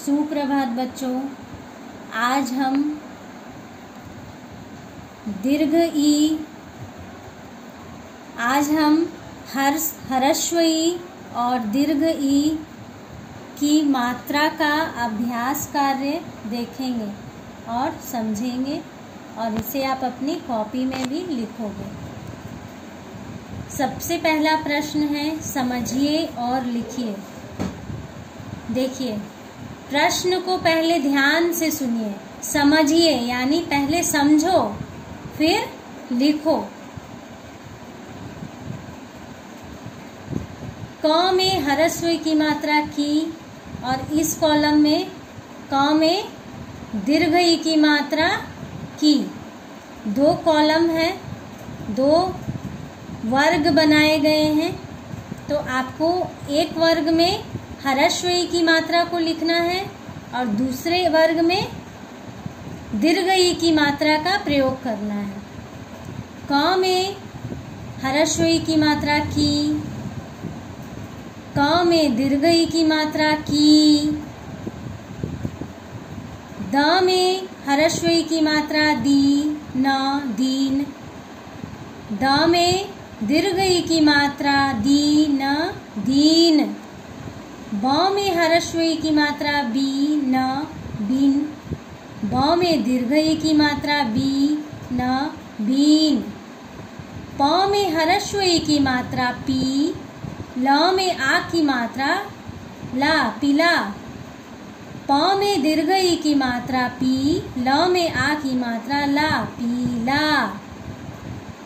सुप्रभात बच्चों। आज हम ह्रस्व ई और दीर्घ ई की मात्रा का अभ्यास कार्य देखेंगे और समझेंगे, और इसे आप अपनी कॉपी में भी लिखोगे। सबसे पहला प्रश्न है, समझिए और लिखिए। देखिए, प्रश्न को पहले ध्यान से सुनिए, समझिए यानी पहले समझो फिर लिखो। क में ह्रस्व की मात्रा की और इस कॉलम में क में दीर्घ ई की मात्रा की। दो कॉलम है, दो वर्ग बनाए गए हैं, तो आपको एक वर्ग में ह्रस्व ई की मात्रा को लिखना है और दूसरे वर्ग में दीर्घ ई की मात्रा का प्रयोग करना है। क में ह्रस्व ई की मात्रा की, क में दीर्घ ई की मात्रा की, द में ह्रस्व ई की मात्रा दी, न, दीन, द में दीर्घ ई की मात्रा दी, न, दीन, ब में ह्रस्व ई की मात्रा बी, न, बीन, ब में दीर्घ ई की मात्रा बी, न, बीन, प में ह्रस्व ई की मात्रा पी, ल में आ की मात्रा ला, पीला, प में दीर्घ ई की मात्रा पी, ल में आ की मात्रा ला, पीला,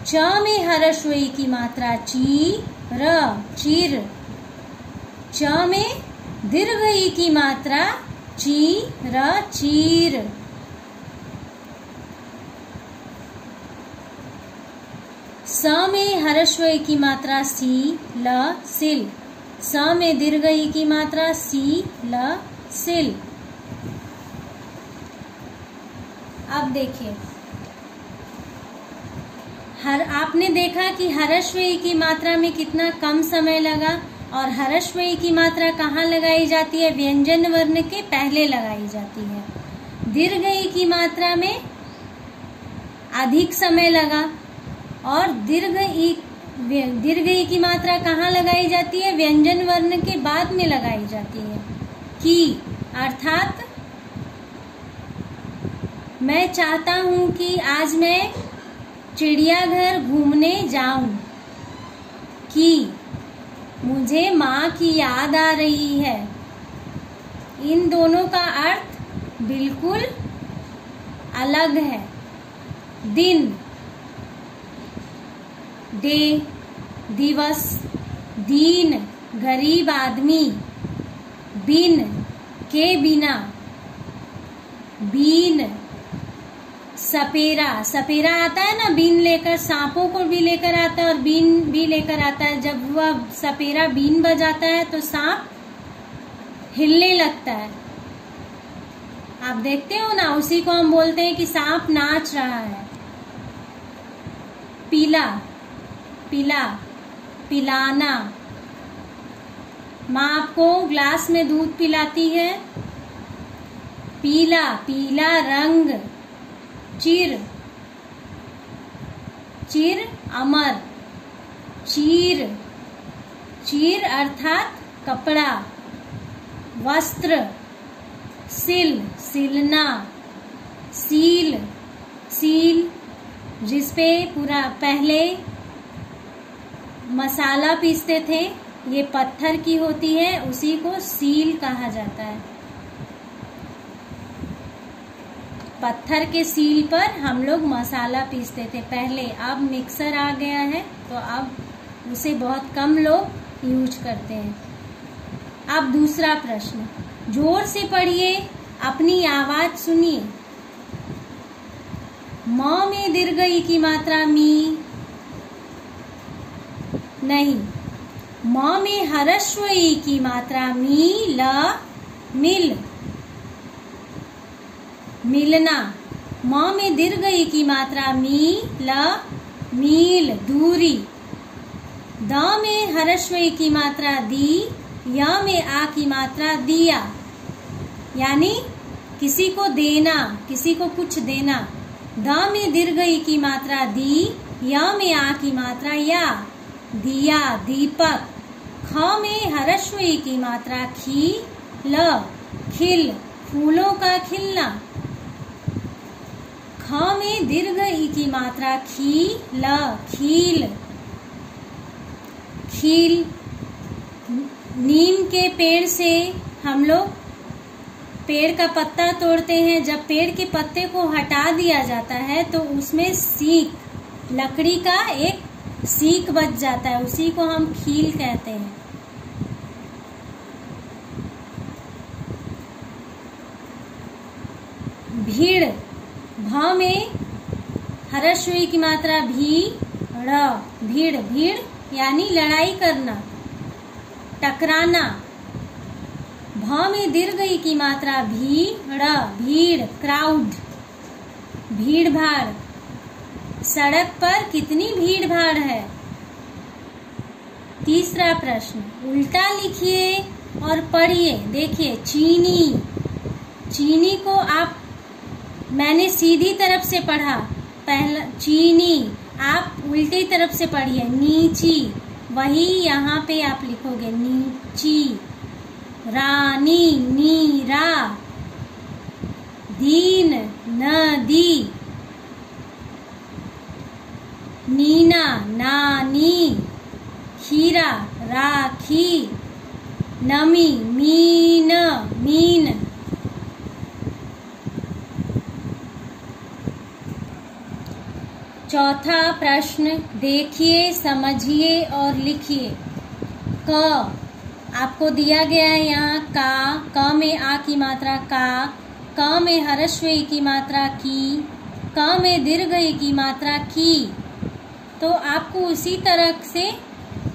च में ह्रस्व ई की मात्रा ची, र, चीर, च में दीर्घ ई की मात्रा ची, र, चीर, स में ह्रस्व ई की मात्रा सी, ल, सिल, स में दीर्घ ई की मात्रा सी, ल, सिल। अब देखिए, आपने देखा कि ह्रस्व ई की मात्रा में कितना कम समय लगा, और ह्रस्व ई की मात्रा कहाँ लगाई जाती है? व्यंजन वर्ण के पहले लगाई जाती है। दीर्घ ई की मात्रा में अधिक समय लगा, और दीर्घ ई की मात्रा कहाँ लगाई जाती है? व्यंजन वर्ण के बाद में लगाई जाती है। की अर्थात मैं चाहता हूं कि आज मैं चिड़ियाघर घूमने जाऊं। की मुझे माँ की याद आ रही है। इन दोनों का अर्थ बिल्कुल अलग है। दिन, डे, दिवस, दीन, गरीब आदमी, बिन, के बिना, बीन, सपेरा, सपेरा आता है ना बीन लेकर, सांपों को भी लेकर आता है और बीन भी लेकर आता है। जब वह सपेरा बीन बजाता है तो सांप हिलने लगता है। आप देखते हो ना, उसी को हम बोलते हैं कि सांप नाच रहा है। पीला, पिला, पिलाना, माँ आपको ग्लास में दूध पिलाती है। पीला, पीला रंग। चिर, चिर अमर। चीर, चीर अर्थात कपड़ा, वस्त्र। सिल, सिलना। सील, सील जिसपे पूरा पहले मसाला पीसते थे, ये पत्थर की होती है, उसी को सील कहा जाता है। पत्थर के सील पर हम लोग मसाला पीसते थे पहले। अब मिक्सर आ गया है तो अब उसे बहुत कम लोग यूज करते हैं। अब दूसरा प्रश्न, जोर से पढ़िए, अपनी आवाज सुनिए। म में दीर्घ ई की मात्रा मी नहीं। म में ह्रस्व ई की मात्रा मी, ल, मिल, मिलना। म में दीर्घ ई की मात्रा मी, ल, मील, दूरी। द में ह्रस्व ई की मात्रा दी, य में आ की मात्रा दिया। यानी किसी को देना, किसी को कुछ देना। द में दीर्घ ई की मात्रा दी, य में आ की मात्रा या, दिया, दीपक। ख में हर्स्व ई की मात्रा खी, ल, खिल, फूलों का खिलना। ख में दीर्घ ई की मात्रा खी, ल, खील, खील। नीम के पेड़ से हम लोग पेड़ का पत्ता तोड़ते हैं। जब पेड़ के पत्ते को हटा दिया जाता है तो उसमें सीक, लकड़ी का एक सीक बच जाता है, उसी को हम खील कहते हैं। भीड़, भ में हर्स्व ई की मात्रा भी, ड़, भीड़, भीड़ यानी लड़ाई करना, टकराना। भ में दीर्घ ई की मात्रा भी, ड़, भीड़, क्राउड, भीड़ भाड़। सड़क पर कितनी भीड़ भाड़ है। तीसरा प्रश्न, उल्टा लिखिए और पढ़िए। देखिए, चीनी, चीनी को आप, मैंने सीधी तरफ से पढ़ा, पहला चीनी, आप उल्टी तरफ से पढ़िए, नीची। वही यहाँ पे आप लिखोगे, नीची। रानी, नीरा। दीन, नदी। नीना, नानी। खीरा, राखी। नमी, मीन, मीन। चौथा प्रश्न, देखिए, समझिए और लिखिए। क आपको दिया गया है यहाँ का, क में आ की मात्रा का, क में हर्स्व ई की मात्रा की, क में दीर्घ ई की मात्रा की। तो आपको उसी तरह से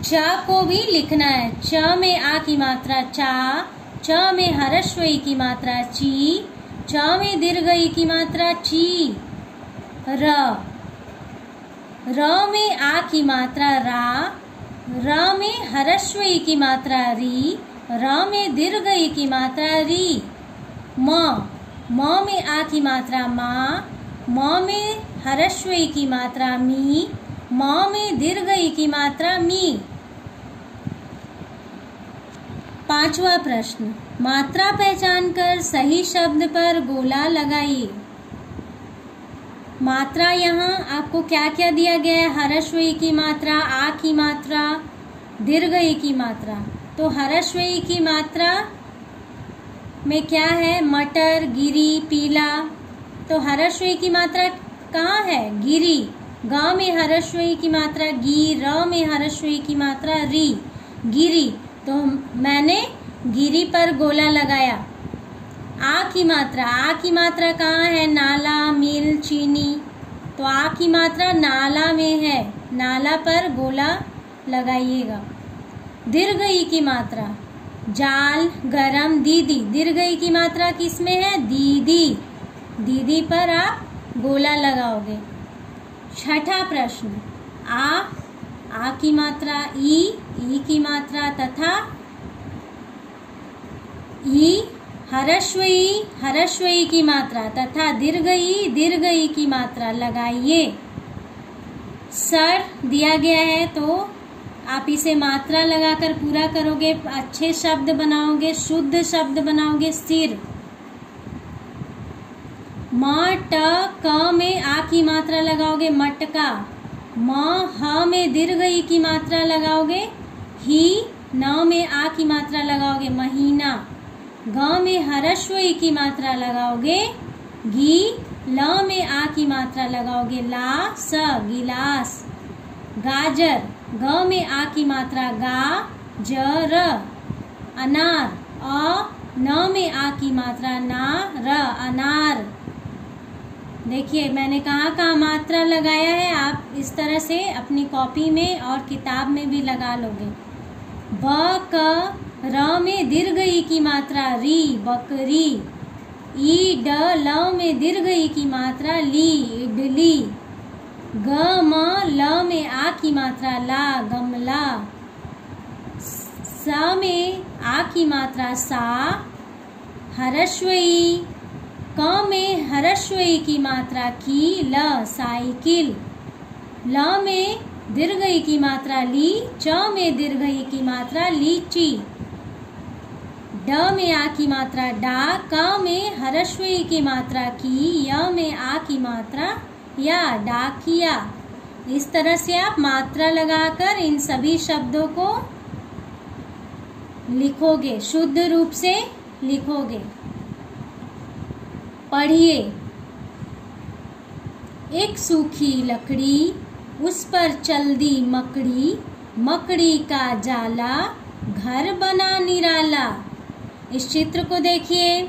च को भी लिखना है। च में आ की मात्रा चा, च में हर्स्व ई की मात्रा ची, च में दीर्घ ई की मात्रा ची। र, र में आ की मात्रा रा, र में हर्स्व ई की मात्रा री, र में दीर्घ ई की मात्रा री। म, म में आ की मात्रा मा, म में हर्स्व ई की मात्रा मी, म में दीर्घ ई की मात्रा मी। पांचवा प्रश्न, मात्रा पहचान कर सही शब्द पर गोला लगाइए। मात्रा यहाँ आपको क्या क्या दिया गया है, हर्स्व ई की मात्रा, आ की मात्रा, दीर्घ ई की मात्रा। तो हर्स्व ई की मात्रा में क्या है, मटर, गिरी, पीला। तो हर्स्व ई की मात्रा कहाँ है, गिरी। ग में हर्स्व ई की मात्रा गी, र में हर्स्व ई की मात्रा री, गिरी। तो मैंने गिरी पर गोला लगाया। आ की मात्रा, आ की मात्रा कहाँ है, नाला, मिल, चीनी। तो आ की मात्रा नाला में है, नाला पर गोला लगाइएगा। दीर्घ ई की मात्रा, जाल, गरम, दीदी। दीर्घ ई की मात्रा किसमें है, दीदी, दीदी पर आप गोला लगाओगे। छठा प्रश्न, आ की मात्रा ई की मात्रा तथा ई, हर्स्व ई की मात्रा तथा दीर्घ ई की मात्रा लगाइए। सर दिया गया है तो आप इसे मात्रा लगाकर पूरा करोगे, अच्छे शब्द बनाओगे, शुद्ध शब्द बनाओगे। सिर, म, ट, क में आ की मात्रा लगाओगे, मटका। म, ह में दीर्घ ई की मात्रा लगाओगे, ही। न में आ की मात्रा लगाओगे, महीना। ग में हर्स्व ई की मात्रा लगाओगे, गी। ल में आ की मात्रा लगाओगे, ला, स, गिलास। गाजर, ग में आ की मात्रा गा, ज, र। अनार, अ, न में आ की मात्रा ना, र, अनार। देखिए मैंने कहाँ मात्रा लगाया है, आप इस तरह से अपनी कॉपी में और किताब में भी लगा लोगे। ब, क, र में दीर्घ ई की मात्रा री, बकरी। ई, ड, ल में दीर्घ ई की मात्रा ली, इडली। ग, म, ल में आ की मात्रा ला, गमला। स में आ की मात्रा सा, हरस्व ई, क में हरस्व ई की मात्रा की, ल साइकिल, ल में दीर्घ ई की मात्रा ली, च में दीर्घ ई की मात्रा लीची, ड में आ की मात्रा डा, क में हरस्व ई की मात्रा की, य में आ की मात्रा या, डाकिया। इस तरह से आप मात्रा लगाकर इन सभी शब्दों को लिखोगे, शुद्ध रूप से लिखोगे। पढ़िए। एक सूखी लकड़ी, उस पर चल दी मकड़ी, मकड़ी का जाला, घर बना निराला। इस चित्र को देखिए।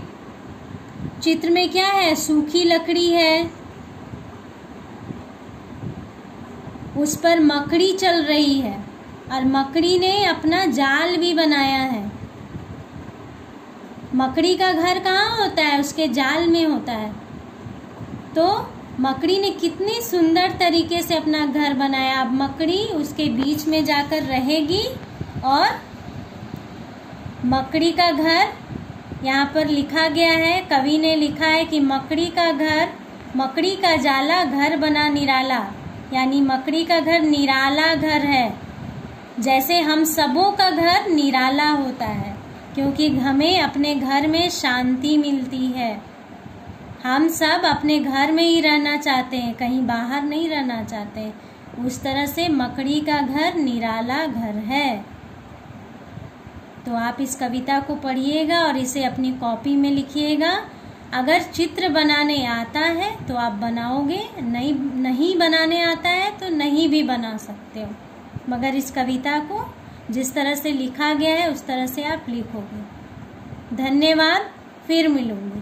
चित्र में क्या है? सूखी लकड़ी है, उस पर मकड़ी चल रही है और मकड़ी ने अपना जाल भी बनाया है। मकड़ी का घर कहाँ होता है? उसके जाल में होता है। तो मकड़ी ने कितनी सुंदर तरीके से अपना घर बनाया। अब मकड़ी उसके बीच में जाकर रहेगी और मकड़ी का घर यहाँ पर लिखा गया है, कवि ने लिखा है कि मकड़ी का घर, मकड़ी का जाला, घर बना निराला, यानी मकड़ी का घर निराला घर है। जैसे हम सबों का घर निराला होता है, क्योंकि हमें अपने घर में शांति मिलती है। हम सब अपने घर में ही रहना चाहते हैं, कहीं बाहर नहीं रहना चाहते। उस तरह से मकड़ी का घर निराला घर है। तो आप इस कविता को पढ़िएगा और इसे अपनी कॉपी में लिखिएगा। अगर चित्र बनाने आता है तो आप बनाओगे, नहीं बनाने आता है तो नहीं भी बना सकते हो, मगर इस कविता को जिस तरह से लिखा गया है उस तरह से आप लिखोगे। धन्यवाद, फिर मिलूंगी।